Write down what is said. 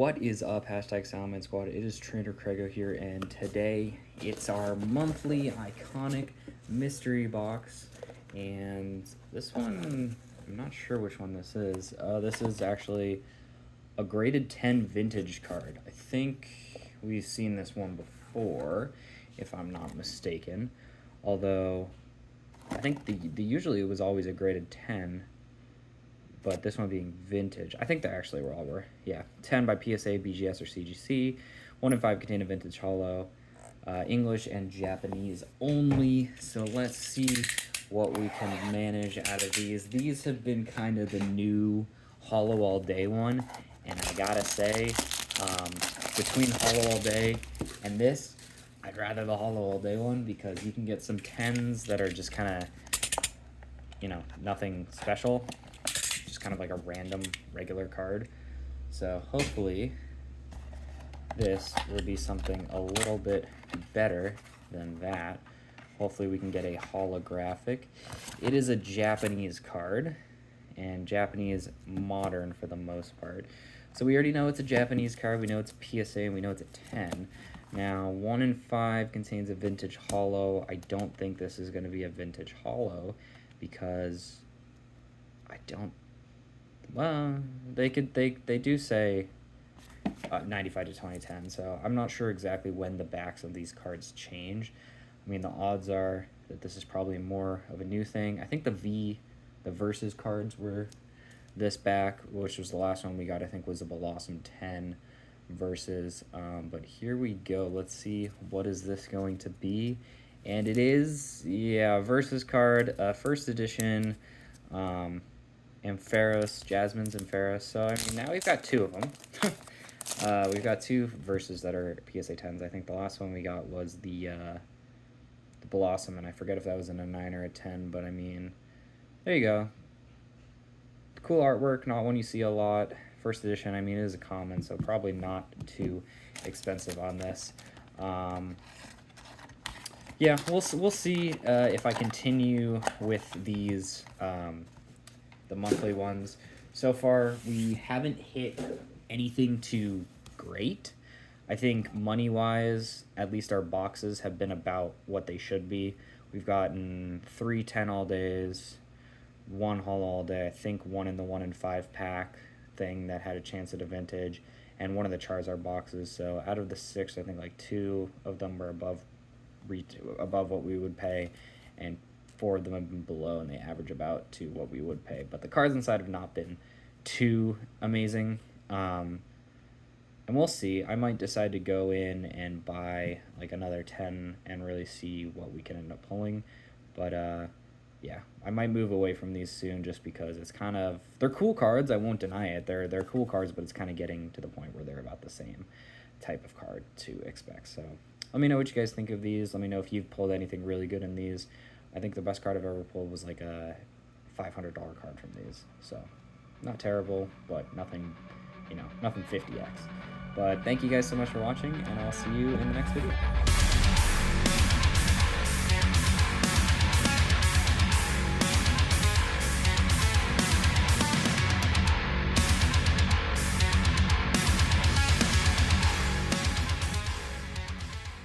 What is up, hashtag Salmon Squad? It is Trainer Craigo here, and today it's our monthly iconic mystery box. And this one, I'm not sure which one this is. This is actually a graded 10 vintage card. I think we've seen this one before, if I'm not mistaken. Although, I think the usually it was always a graded 10. But this one being vintage. I think they actually were all were. Yeah, 10 by PSA, BGS, or CGC. 1 in 5 contain a vintage holo. English and Japanese only. So let's see what we can manage out of these. These have been kind of the new holo all day one. And I gotta say, between holo all day and this, I'd rather the holo all day one because you can get some 10s that are just kind of, you know, nothing special. Just kind of like a random regular card. So hopefully this will be something a little bit better than that. Hopefully we can get a holographic. It is a Japanese card, and Japanese modern for the most part. So we already know it's a Japanese card, we know it's a PSA, and we know it's a 10. Now 1 in 5 contains a vintage holo. I don't think this is going to be a vintage holo because I don't. Well, they do say 95 to 2010, so I'm not sure exactly when the backs of these cards change. I mean, the odds are that this is probably more of a new thing. I think the Versus cards were this back, which was the last one we got, I think was a Blossom 10 Versus. But here we go. Let's see, what is this going to be? And it is, yeah, Versus card, first edition, Ampharos, Jasmine's Ampharos. So, I mean, now we've got 2 of them. We've got 2 Versus that are PSA 10s. I think the last one we got was the Blossom, and I forget if that was in a 9 or a 10, but I mean, there you go. Cool artwork, not one you see a lot. First edition, I mean, it is a common, so probably not too expensive on this. Yeah, we'll see if I continue with these, the monthly ones. So far, we haven't hit anything too great. I think money-wise, at least our boxes have been about what they should be. We've gotten 3 10 all days, 1 haul all day, I think 1 in the 1 in 5 pack thing that had a chance at a vintage, and 1 of the Charizard boxes. So out of the 6, I think like 2 of them were above what we would pay, and 4 of them have been below, and they average about to what we would pay. But the cards inside have not been too amazing. And we'll see. I might decide to go in and buy like another 10 and really see what we can end up pulling. But yeah, I might move away from these soon just because it's kind of, they're cool cards, I won't deny it. They're cool cards, but it's kind of getting to the point where they're about the same type of card to expect. So let me know what you guys think of these. Let me know if you've pulled anything really good in these. I think the best card I've ever pulled was like a $500 card from these. So not terrible, but nothing, you know, nothing 50x. But thank you guys so much for watching, and I'll see you in the next video.